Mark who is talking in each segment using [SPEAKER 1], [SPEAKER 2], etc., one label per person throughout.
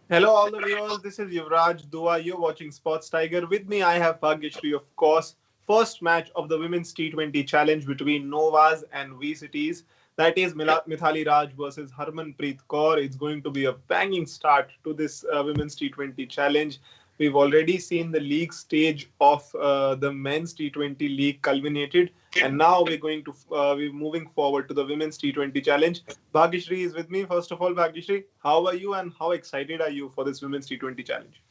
[SPEAKER 1] Hello, all the viewers. This is Yuvraj Dua. You're watching Sports Tiger. With me, I have Bhagyashree, of course. First match of the Women's T20 Challenge between Novas and VCTs. That is Mithali Raj versus Harmanpreet Kaur. It's going to be a banging start to this Women's T20 Challenge. We've already seen the league stage of the men's T20 league culminated, and now we're moving forward to the women's T20 challenge. Bhagyashree is with me. First of all, Bhagyashree, how are you and how excited are you for this women's T20 challenge?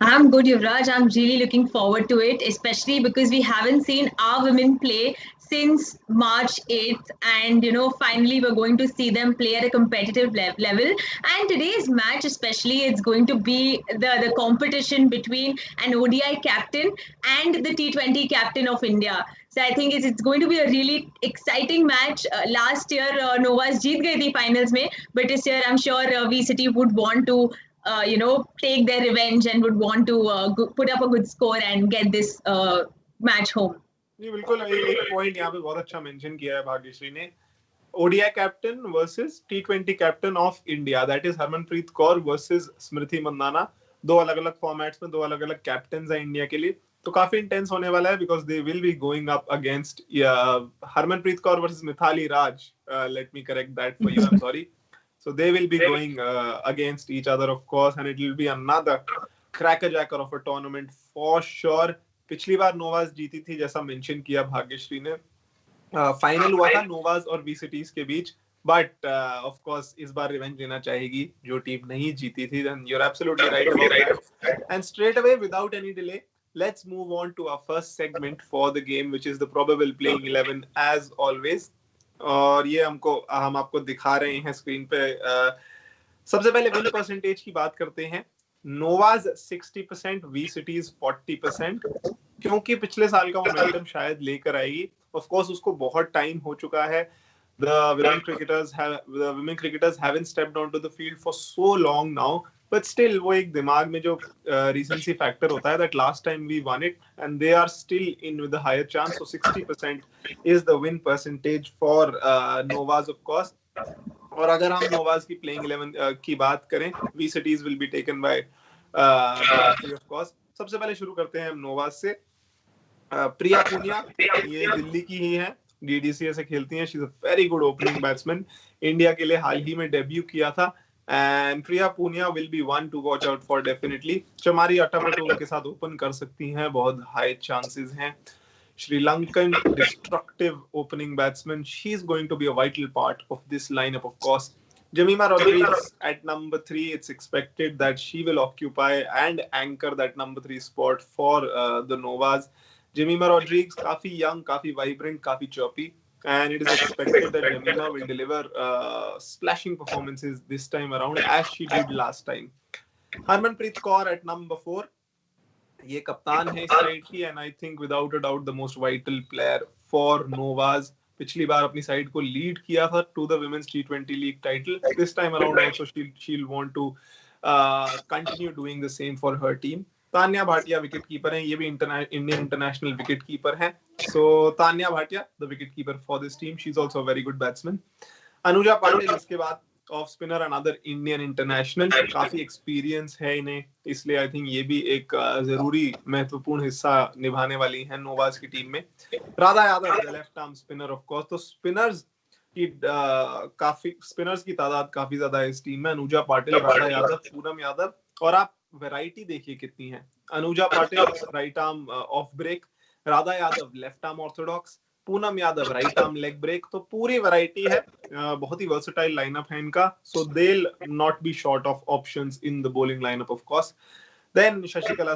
[SPEAKER 2] I'm good, Yuvraj. I'm really looking forward to it, especially because we haven't seen our women play since March 8th. And, finally, we're going to see them play at a competitive level. And today's match, especially, it's going to be the competition between an ODI captain and the T20 captain of India. So I think it's going to be a really exciting match. Last year, Novas jeet gayi thi finals mein, but this year I'm sure VCity would want to take their revenge and would want to put up a good score and get this match home.
[SPEAKER 1] जी बिल्कुल एक point यहाँ पे बहुत अच्छा mention किया है भाग्यश्री ने ODI captain versus टी20 captain of India that is Harmanpreet Kaur versus Smriti Mandhana दो अलग अलग फॉर्मेट्स में दो अलग अलग कैप्टन हैं इंडिया के लिए तो काफी इंटेंस होने वाला है because they will be going up against Harmanpreet Kaur versus Mithali Raj let me correct that for you I am sorry so they will be going against each other, of course, and it will be another crackerjacker of a tournament for sure. पिछली बार Noah's जीती थी जैसा mention किया भाग्यश्री ने final हुआ था Noah's और वीसीटीज के बीच बट ऑफ कोर्स इस बार रिवेंज लेना चाहेगी जो टीम नहीं जीती थी then you're absolutely right about that and straight away without any delay let's move on to our first segment for the game which is the probable playing 11 as always और ये हम आपको दिखा रहे हैं स्क्रीन पे सबसे पहले विन परसेंटेज की बात करते हैं नोवाज 60% वी सिटीज 40% क्योंकि पिछले साल का मोमेंटम शायद लेकर आएगी ऑफ कोर्स उसको बहुत टाइम हो चुका है the women cricketers haven't stepped onto the field for so long now but still वो एक दिमाग में जो recency factor होता है that last time we won it and they are still in with a higher chance so 60% is the win percentage for Novas of course और अगर हम नोवाज की प्लेइंग 11 की बात करें we cities will be taken by of course सबसे पहले शुरू करते हैं हम नोवाज से प्रिया पुनिया ये दिल्ली की ही है डीडीसीए से खेलती हैं she is a very good opening batsman India के लिए हाल ही में डेब्यू किया था and Priya Punia will be one to watch out for definitely Chamari Atapattu उनके साथ ओपन कर सकती हैं बहुत हाई चांसेस हैं Sri Lankan destructive opening batsman. She's going to be a vital part of this lineup, of course. Jemima Rodriguez at number 3. It's expected that she will occupy and anchor that number 3 spot for the Novas. Jemima Rodriguez, काफी young, काफी vibrant, काफी chirpy. And it is expected that Jemima will deliver splashing performances this time around as she did last time. Harmanpreet Kaur at number 4. ये कप्तान है इस side की and I think without a doubt the most vital player for Novas पिछली बार अपनी साइड को लीड किया था टू द वुमेन्स टी20 league title this time around also she will want to continue doing the same for her team Tania Bhatia wicketkeeper हैं ये भी इंडियन इंटरनेशनल विकेट कीपर हैं so Tania Bhatia the wicket keeper for this team she is also a very good batsman Anuja Patil इसके बाद off spinner another Indian international काफी experience है इन्हें इसलिए आई थिंक ये भी एक जरूरी महत्वपूर्ण हिस्सा निभाने वाली है नोवाज की टीम में Radha Yadav left arm spinner of course तो स्पिनर्स की तादाद काफी ज्यादा है इस टीम में अनुजा पाटिल राधा यादव पूनम यादव और आप वैरायटी देखिए कितनी है Anuja Patil right arm off break Radha Yadav left arm orthodox Poonam Yadav right arm leg break तो पूरी वैरायटी है बहुत ही वर्सेटाइल लाइनअप है इनका so they will not be short of options in the bowling lineup of course then Shashikala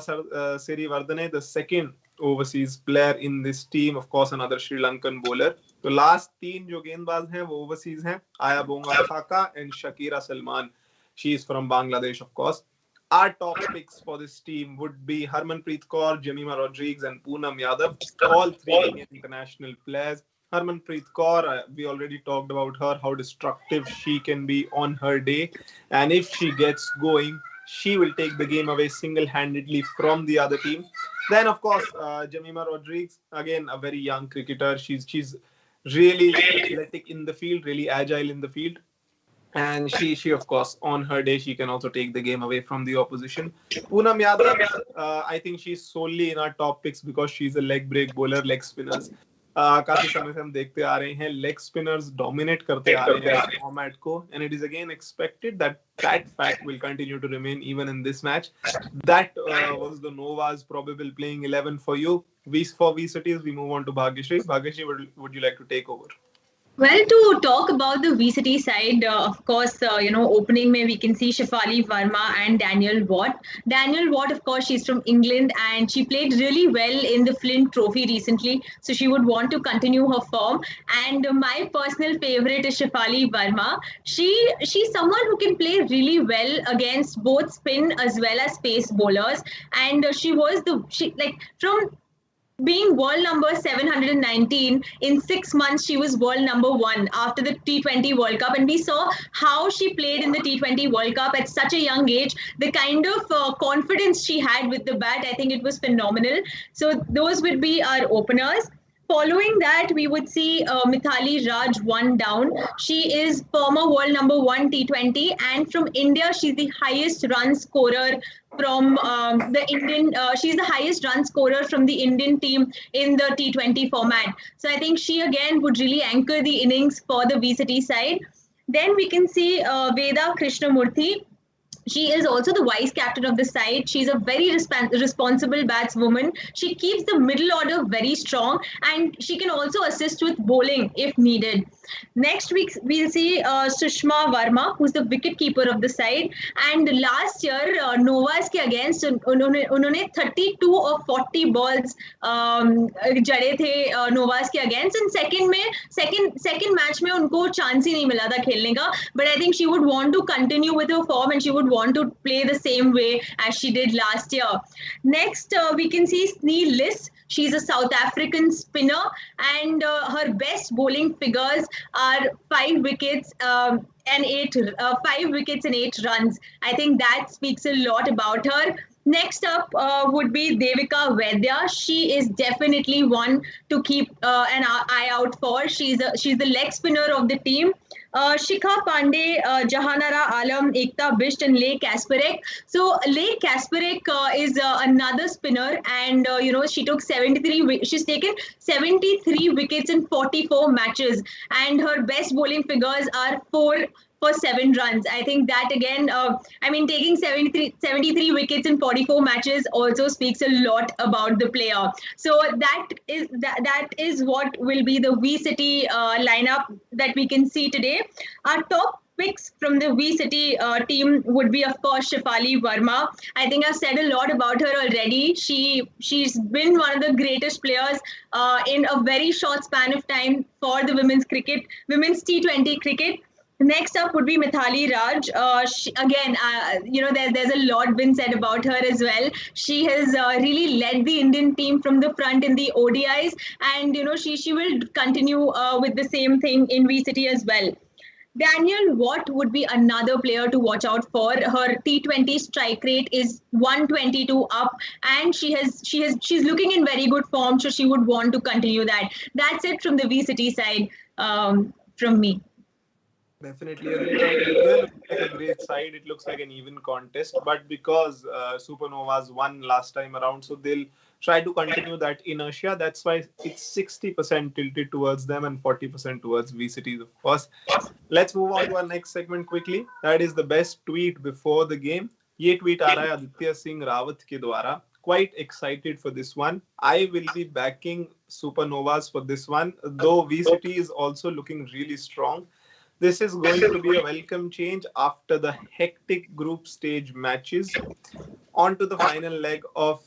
[SPEAKER 1] Siriwardene the second overseas player in this team of course another Sri Lankan bowler तो last 3 जो गेंदबाज हैं वो overseas हैं आया बोंगा खाका and Shakira Salman she is from Bangladesh of course Our top picks for this team would be Harmanpreet Kaur, Jemima Rodriguez, and Poonam Yadav, all 3 Indian international players. Harmanpreet Kaur, we already talked about her, how destructive she can be on her day. And if she gets going, she will take the game away single-handedly from the other team. Then, of course, Jemima Rodriguez, again, a very young cricketer. She's really athletic in the field, really agile in the field. And she of course, on her day, she can also take the game away from the opposition. Poonam Yadav, I think she's solely in our top picks because she's a leg break bowler, leg spinners. काफी समय से हम देखते आ रहे हैं leg spinners dominate करते आ रहे हैं इस फॉर्मेट को, and it is again expected that that fact will continue to remain even in this match. That was the Novas probable playing 11 for you. For V cities, we move on to Bhagyashree. Bhagyashree, would you like to take over?
[SPEAKER 2] Well, to talk about the VCT side, of course, opening may we can see Shefali Varma and Daniel Watt. Daniel Watt, of course, she's from England and she played really well in the Flint Trophy recently, so she would want to continue her form. And my personal favorite is Shefali Varma. She's someone who can play really well against both spin as well as pace bowlers, and she like from being world number 719 in 6 months, she was world number one after the T20 World Cup, and we saw how she played in the T20 World Cup at such a young age. The kind of confidence she had with the bat, I think it was phenomenal. So those would be our openers. Following that, we would see Mithali Raj one down. She is former world number one T20, and from India, she's the highest run scorer from the Indian. She's the highest run scorer from the Indian team in the T20 format. So I think she again would really anchor the innings for the VCT side. Then we can see Veda Krishnamurthy. She is also the vice captain of the side. She's a very responsible batswoman. She keeps the middle order very strong, and she can also assist with bowling if needed. Next week, we'll see Sushma Varma, who's the wicket keeper of the side. And last year, Novas के against उन्होंने 32 or 40 balls जड़े थे Novas के against. And second match में उनको chance ही नहीं मिला था खेलने का. But I think she would want to continue with her form and she would want to play the same way as she did last year. Next, we can see Sneal Liss. She's a South African spinner, and her best bowling figures are 5 wickets and 8 runs. I think that speaks a lot about her. Next up would be Devika Vedia. She is definitely one to keep an eye out for. She's the leg spinner of the team. Shikha Pandey, Jahanara Alam, Ekta Bisht, and Leigh Kasparek. So Leigh Kasparek is another spinner, and she took 73. She's taken 73 wickets in 44 matches, and her best bowling figures are 4 for 7 runs. I think that again, taking 73 wickets in 44 matches also speaks a lot about the player. So that is what will be the VCity lineup that we can see today. Our top picks from the VCity team would be, of course, Shefali Varma. I think I've said a lot about her already. She's been one of the greatest players in a very short span of time for the women's T20 cricket. Next up would be Mithali Raj. There's a lot been said about her as well. She has really led the Indian team from the front in the ODIs, and she will continue with the same thing in VCity as well. Daniel Watt would be another player to watch out for. Her T20 strike rate is 122 up, and she's looking in very good form, so she would want to continue that. That's it from the VCity side from me.
[SPEAKER 1] Definitely. They're looking like a great side. It looks like an even contest. But because Supernovas won last time around, so they'll try to continue that inertia. That's why it's 60% tilted towards them and 40% towards VCTs, of course. Let's move on to our next segment quickly. That is the best tweet before the game. ये tweet आ रहा है आदित्य सिंह रावत के द्वारा. Quite excited for this one. I will be backing Supernovas for this one, though VCT is also looking really strong. This is going to be a welcome change after the hectic group stage matches. On to the final leg of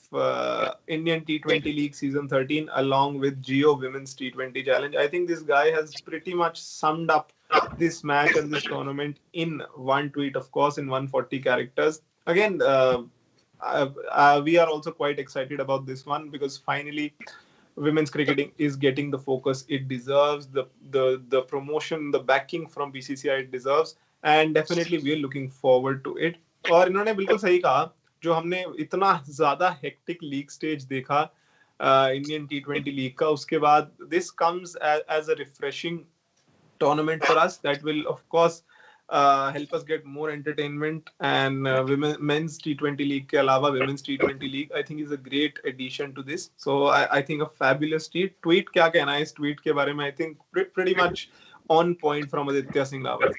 [SPEAKER 1] Indian T20 League Season 13 along with Geo Women's T20 Challenge. I think this guy has pretty much summed up this match and this tournament in one tweet, of course, in 140 characters. Again, we are also quite excited about this one because finally women's cricketing is getting the focus it deserves, the promotion, the backing from BCCI it deserves, and definitely we are looking forward to it. और इन्होंने बिल्कुल सही कहा, जो हमने इतना ज़्यादा hectic league stage देखा इंडियन T20 लीग का, उसके बाद this comes as a refreshing tournament for us that will of course help us get more entertainment, and men's T20 league के अलावा women's T20 league I think is a great addition to this. So I think a fabulous tweet. क्या कहना है इस tweet के बारे में? I think pretty much on point from Aditya Singh Rawat.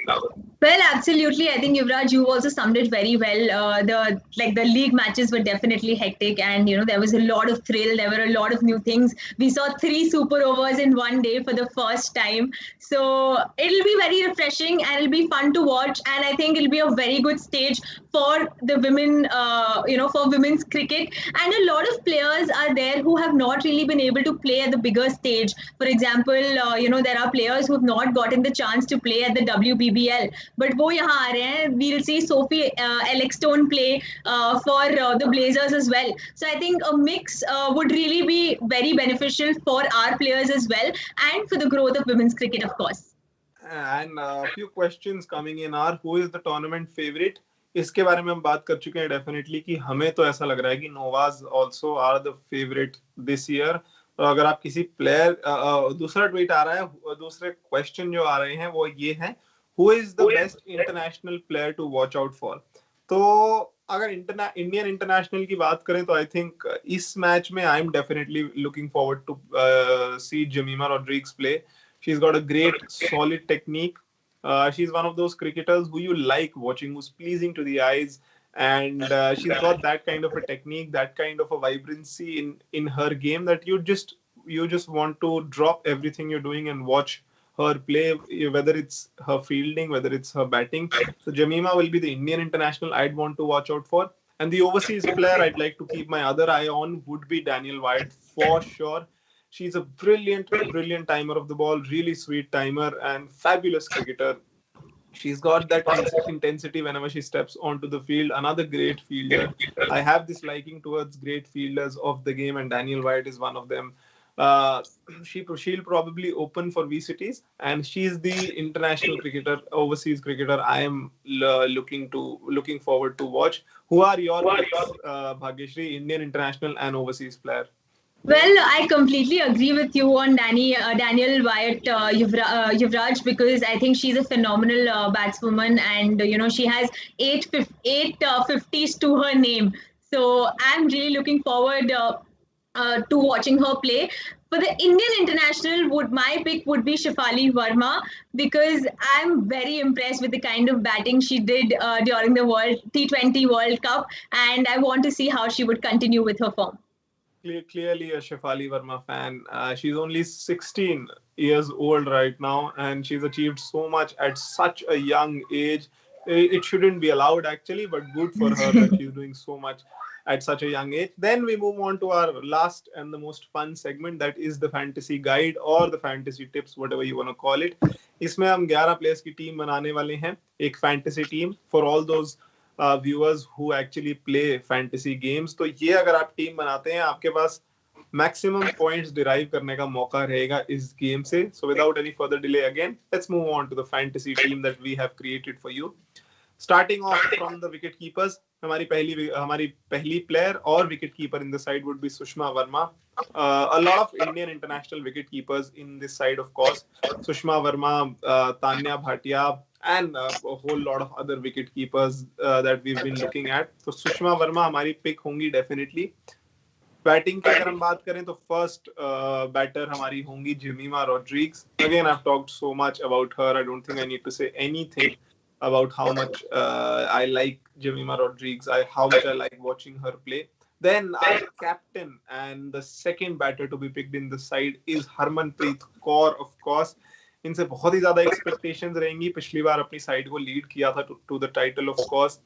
[SPEAKER 2] Well, absolutely. I think Yuvraj, you also summed it very well. The league matches were definitely hectic, and there was a lot of thrill. There were a lot of new things. We saw 3 super overs in one day for the first time. So it'll be very refreshing and it'll be fun to watch. And I think it'll be a very good stage for the women, for women's cricket. And a lot of players are there who have not really been able to play at the bigger stage. For example, there are players who have not gotten the chance to play at the WBBL. But वो यहाँ आ रहे हैं. We'll see Sophie Elecstone play for the Blazers as well. So I think a mix would really be very beneficial for our players as well, and for the growth of women's cricket, of course.
[SPEAKER 1] And a few questions coming in are, who is the tournament favorite? इसके बारे में हम बात कर चुके हैं definitely कि हमें तो ऐसा लग रहा है कि Novas also are the favourite this year. तो अगर आप किसी प्लेयर, दूसरा ट्वीट आ रहा है, दूसरे क्वेश्चन जो आ रहे हैं वो ये हैं, who is the best international player to watch out for? तो अगर इंडियन इंटरनेशनल की बात करें तो आई थिंक इस मैच में I am definitely looking forward to see Jemimah Rodrigues play. She is got a great solid technique. She is one of those cricketers who you like watching, who's pleasing to the eyes, and she's got that kind of a technique, that kind of a vibrancy in her game that you just want to drop everything you're doing and watch her play, whether it's her fielding, whether it's her batting. So Jemima will be the Indian international I'd want to watch out for. And the overseas player I'd like to keep my other eye on would be Daniel Wyatt for sure. She's a brilliant timer of the ball, really sweet timer and fabulous cricketer. She's got that intensity whenever she steps onto the field. Another great fielder. I have this liking towards great fielders of the game, and Daniel Wyatt is one of them. She'll probably open for VCITYs, and she's the international cricketer, overseas cricketer I am looking forward to watch. Who are your picks, Bhagyashri, Indian international and overseas player?
[SPEAKER 2] Well, I completely agree with you on Daniel Wyatt, Yuvraj, because I think she's a phenomenal batswoman, and she has eight 50s to her name. So I'm really looking forward to watching her play. For the Indian international, my pick would be Mithali Varma, because I'm very impressed with the kind of batting she did during the T20 World Cup, and I want to see how she would continue with her form.
[SPEAKER 1] Clearly a Mithali Varma fan. She's only 16 years old right now, and she's achieved so much at such a young age. It shouldn't be allowed actually, but good for her that she's doing so much at such a young age. Then we move on to our last and the most fun segment, that is the fantasy guide or the fantasy tips, whatever you want to call it. इसमें हम 11 players की team बनाने वाले हैं, एक fantasy team for all those viewers who actually play fantasy games. तो ये अगर आप टीम बनाते हैं, आपके पास मैक्सिमम पॉइंट्स डिराइव करने का मौका रहेगा इस गेम से. So without any further delay, again let's move on to the fantasy team that we have created for you. Starting off from the wicket keepers, हमारी पहली प्लेयर और wicket keeper in the side would be Sushma Verma. A lot of Indian international wicket keepers in this side, of course. Sushma Varma, Tanya Bhatia, and a whole lot of other wicket keepers that we've been looking at. So Sushma Varma हमारी pick होंगी definitely. Batting की अगर हम बात करें तो first batter हमारी होंगी Jemimah Rodrigues. Again I have talked so much about her. I don't think I need to say anything about how much I like Jemima Rodriguez, how much I like watching her play. Then our captain and the second batter to be picked in the side is Harmanpreet Kaur, of course. इनसे बहुत ही ज्यादा expectations रहेंगी. पिछली बार अपनी साइड को lead किया था to the title, of course.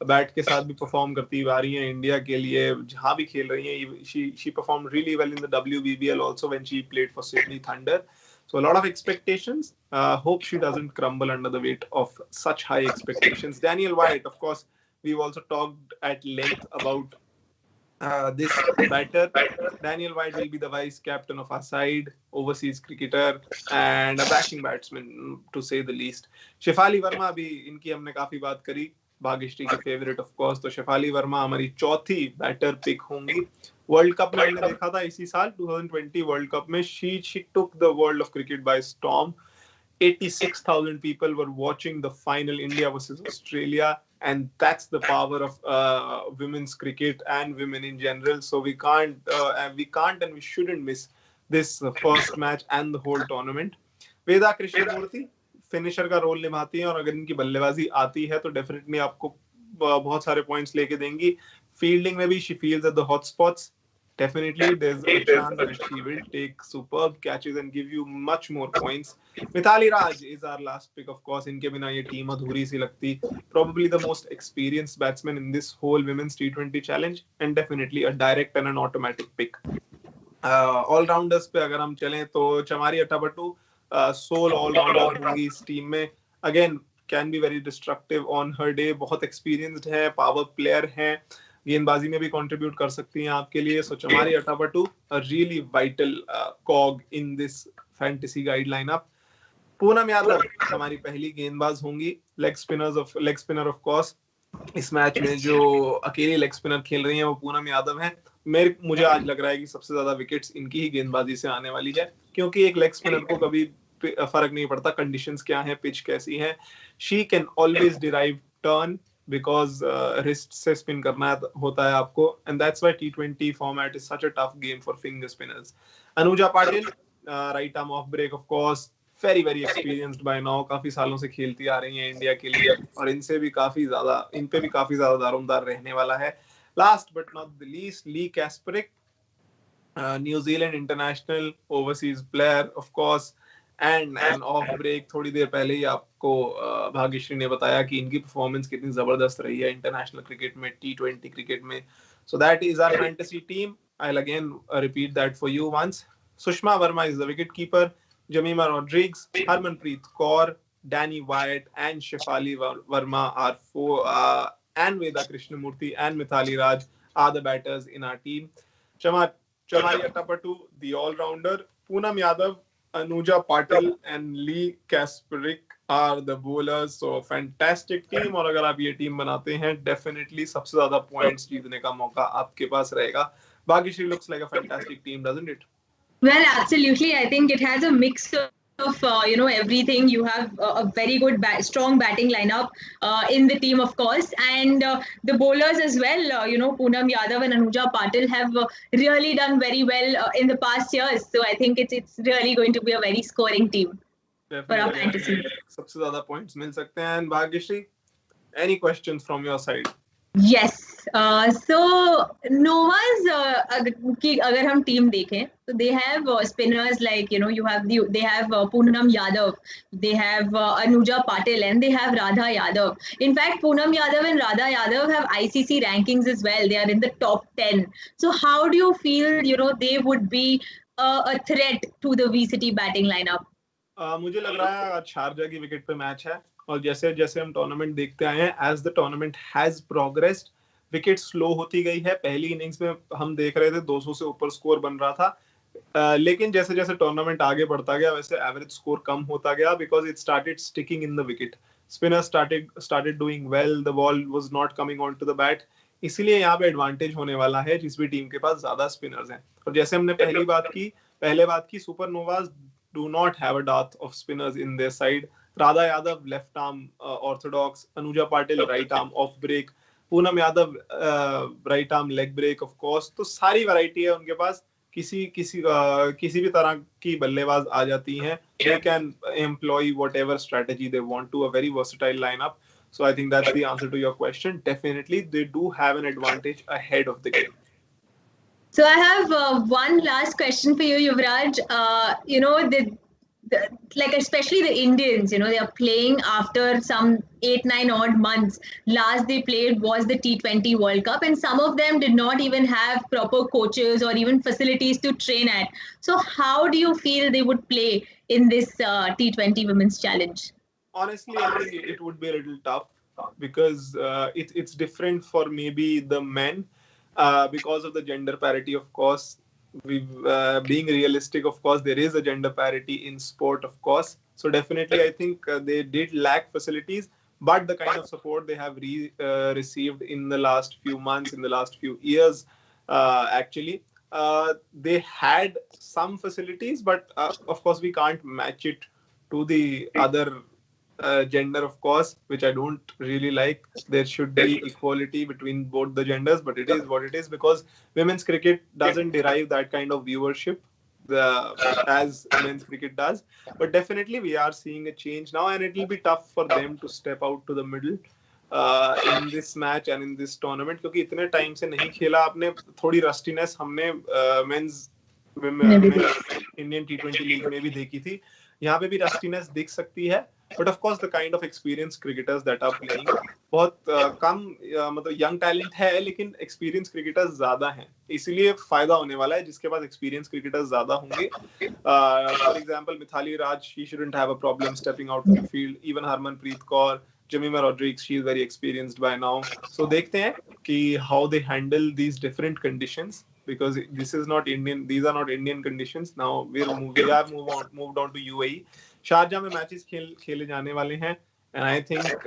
[SPEAKER 1] Bat के साथ भी परफॉर्म करती आ रही हैं इंडिया के लिए, जहां भी खेल रही हैं. She performed really well in the WBBL also when she played for Sydney Thunder. So a lot of expectations. Hope she doesn't crumble under the weight of such high expectations. Daniel Wyatt, of course, we've also talked at length about this batter. Daniel Wyatt will be the vice captain of our side, overseas cricketer and a backing batsman to say the least. Mithali Varma भी इनकी हमने काफी बात करी, भाग्यश्री की favourite of course. तो Mithali Verma हमारी चौथी बैटर पिक होंगी. वर्ल्ड कप में हमने देखा था इसी साल 2020 वर्ल्ड कप में she took the world of cricket bye storm. 86,000 people were watching the final India versus Australia, and that's the power of women's cricket and women in general. So we can't and we shouldn't miss this first match and the whole tournament. Veda Krishnamurthy finisher का role निभाती हैं और अगर इनकी बल्लेबाजी आती है तो डेफिनेटली आपको बहुत सारे पॉइंट्स लेके देंगी. फील्डिंग में भी she feels at the hot spots. Definitely, there's a chance that she will take superb catches and give you much more points. Mithali Raj is our last pick, of course. इनके बिना ये team अधूरी सी लगती. Probably the most experienced batsman in this whole women's T20 challenge, and definitely a direct and an automatic pick. All-rounders पे अगर हम चलें तो चमारी अट्टापट्टू सोल ऑल-राउंडर होंगी इस टीम में. Again, can be very destructive on her day. बहुत experienced है, power player है. गेंदबाजी में भी कंट्रीब्यूट कर सकती हैं आपके लिए. So Chamari Athapaththu a really vital cog in this fantasy guide lineup. Poonam Yadav हमारी पहली गेंदबाज होंगी. Leg spinner of course. इस मैच में जो अकेली लेग स्पिनर खेल रही हैं वो पूनम यादव हैं. मुझे आज लग रहा है कि सबसे ज्यादा विकेट्स इनकी ही गेंदबाजी से आने वाली है, क्योंकि एक लेग स्पिनर को कभी फर्क नहीं पड़ता कंडीशंस क्या है, पिच कैसी है. She can always derive turn because wrist से spin करना होता है आपको, and that's why T20 format is such a tough game for finger spinners. Anuja Patil, right arm off break of course, very very experienced by now. काफी सालों से खेलती आ रही हैं इंडिया के लिए और इन पे भी काफी ज्यादा दारोमदार रहने वाला है. Last but not the least, Lee Kasperick, New Zealand international, overseas player of course. And off break थोड़ी देर पहले ही आपको भाग्यश्री ने बताया कि इनकी परफॉर्मेंस कितनी जबरदस्त रही है इंटरनेशनल क्रिकेट में, T20 क्रिकेट में. So that is our fantasy team. I will again repeat that for you once. Sushma Verma is the wicket keeper. Jemimah Rodrigues, Harmanpreet Kaur, Danni Wyatt and Shafali Verma are four, and Veda Krishnamurthy and Mithali Raj are the batters in our team. Chamari Attappattu, the all-rounder. Poonam Yadav, Anuja Patil and Lee Kasperick are the bowlers. So fantastic team. और अगर आप ये team बनाते हैं definitely सबसे ज्यादा points जीतने का मौका आपके पास रहेगा. Bhagyashree looks like a fantastic team, doesn't it?
[SPEAKER 2] Well, absolutely. I think it has a mix of everything. You have a very good strong batting lineup in the team, of course, and the bowlers as well. Poonam Yadav and Anuja Patil have really done very well in the past years. So I think it's really going to be a very scoring team for our fantasy.
[SPEAKER 1] सबसे ज़्यादा points मिल सकते हैं. And Bhagyashree, any questions from your side?
[SPEAKER 2] Yes. So Novas की अगर हम team देखें तो they have spinners like they have Poonam Yadav, they have Anuja Patil and they have Radha Yadav. In fact, Poonam Yadav and Radha Yadav have ICC rankings as well. They are in the top 10. So how do you feel they would be a threat to the VCITY batting lineup?
[SPEAKER 1] मुझे लग रहा है आज Sharjah की wicket पे match है और जैसे जैसे हम टूर्नामेंट देखते आए हैं, as the tournament has progressed, wicket slow होती गई है. पहली इनिंग्स में हम देख रहे थे 200 से ऊपर स्कोर बन रहा था, लेकिन जैसे जैसे टूर्नामेंट आगे बढ़ता गया वैसे एवरेज स्कोर कम होता गया because it started sticking in the wicket. Spinner started doing well, the ball was not coming on to the bat. इसीलिए यहाँ पे एडवांटेज होने वाला है जिस भी टीम के पास ज्यादा स्पिनर्स हैं. और जैसे हमने पहले बात की Supernovas do not have a dearth of spinners in their side. Radha Yadav left arm orthodox, Anuja Patil right arm off break, Poonam Yadav right arm leg break of course. तो सारी variety है उनके पास. किसी भी तरह की बल्लेबाज आ जाती हैं. They can employ whatever strategy they want to, a very versatile lineup. So I think that's the answer to your question. Definitely they do have an advantage ahead of the game.
[SPEAKER 2] So I have one last question for you, Yuvraj. Like especially the Indians, they are playing after some 8-9 odd months. Last they played was the T20 World Cup, and some of them did not even have proper coaches or even facilities to train at. So how do you feel they would play in this T20 Women's Challenge?
[SPEAKER 1] Honestly, I think it would be a little tough because it's different for maybe the men. Because of the gender parity, of course, being realistic, of course, there is a gender parity in sport, of course. So definitely, I think they did lack facilities, but the kind of support they have received in the last few months, in the last few years, actually, they had some facilities, but of course, we can't match it to the other gender, of course, which I don't really like. There should be equality between both the genders, but it is what it is because women's cricket doesn't derive that kind of viewership as men's cricket does. But definitely, we are seeing a change now, and it will be tough for them to step out to the middle in this match and in this tournament क्योंकि इतने time से नहीं खेला आपने थोड़ी rustiness हमने mains Indian टी20 league में भी देखी थी यहाँ पे भी रस्टीनेस दिख सकती है but of course the kind of experience cricketers that are playing बहुत कम मतलब यंग टैलेंट है लेकिन एक्सपीरियंस क्रिकेटर्स ज्यादा हैं इसीलिए फायदा होने वाला है जिसके पास एक्सपीरियंस क्रिकेटर्स ज्यादा होंगे for example Mithali Raj she shouldn't have a problem stepping out of the field even Harmanpreet Kaur Jemima Rodriguez, she is very experienced by now. So देखते हैं कि how they handle these different conditions because this is not Indian. These are not Indian conditions. Now we have moved on to UAE. Sharjah में matches खेले जाने वाले हैं, and I think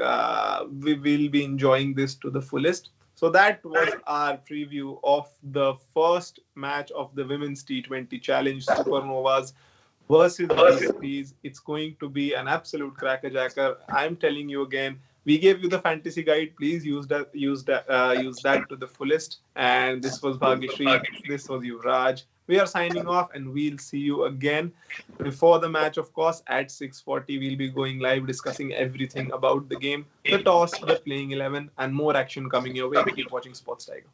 [SPEAKER 1] we will be enjoying this to the fullest. So that was our preview of the first match of the Women's T20 Challenge Supernovas versus VCITYs. It's going to be an absolute crackerjacker. I'm telling you again. We gave you the fantasy guide. Please use that to the fullest. And this was Bhagyashree. This was Yuvraj. We are signing off, and we'll see you again before the match. Of course, at 6:40, we'll be going live discussing everything about the game, the toss, the playing 11, and more action coming your way. Keep watching Sports Tiger.